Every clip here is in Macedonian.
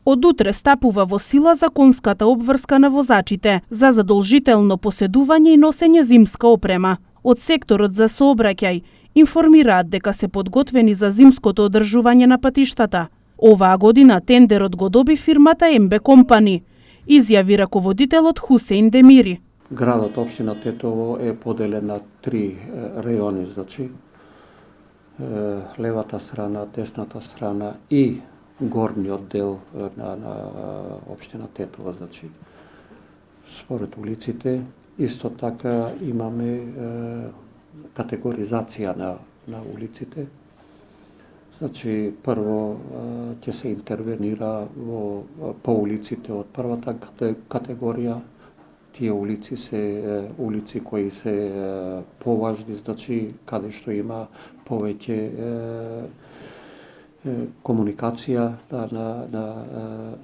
Од утре стапува во сила законската обврска на возачите за задолжително поседување и носење зимска опрема. Од секторот за сообраќај информираат дека се подготвени за зимското одржување на патиштата. Оваа година тендерот го доби фирмата МБ Компани, изјави раководителот Хусеин Демири. Градот општина Тетово е поделен на 3 реони, значи левата страна, десната страна и горниот дел на општина Тетово, значи според улиците. Исто така имаме категоризација на улиците. Значи прво ќе се интервенира по улиците од првата категорија. Тие улици се улици кои се поважни, значи каде што има повеќе комуникација на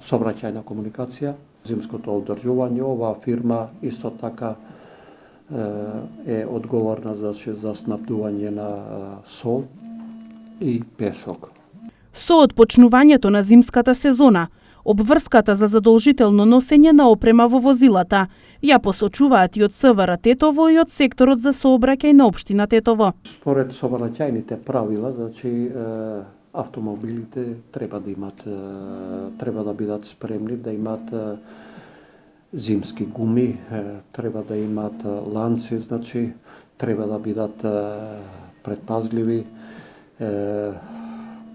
сообраќајна комуникација. Зимското одржување, оваа фирма исто така е одговорна за снабдување на сол и песок. Со отпочнувањето на зимската сезона, обврската за задолжително носење на опрема во возилата ја посочуваат и од СВР Тетово и од секторот за сообраќај на општина Тетово. Според сообраќајните правила, значи автомобилите треба да бидат спремни, да имат зимски гуми, треба да имат ланци, значи треба да бидат предпазливи,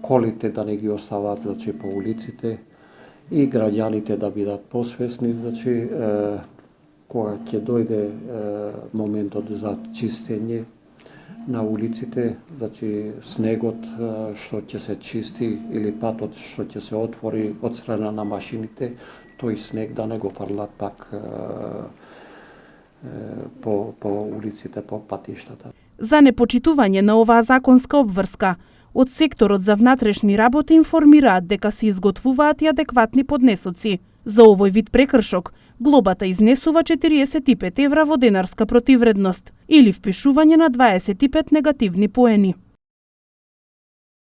колите да не ги оставаат, значи по улиците и граѓаните да бидат посвесни, значи кога ќе дојде моментот за чистење на улиците, значи снегот што ќе се чисти или патот што ќе се отвори од страна на машините, тој снег да не го фрлат пак по улиците, по патиштата. За непочитување на оваа законска обврска, од секторот за внатрешни работи информираат дека се изготвуваат и адекватни поднесоци. За овој вид прекршок, глобата изнесува 45 евра во денарска противредност или впишување на 25 негативни поени.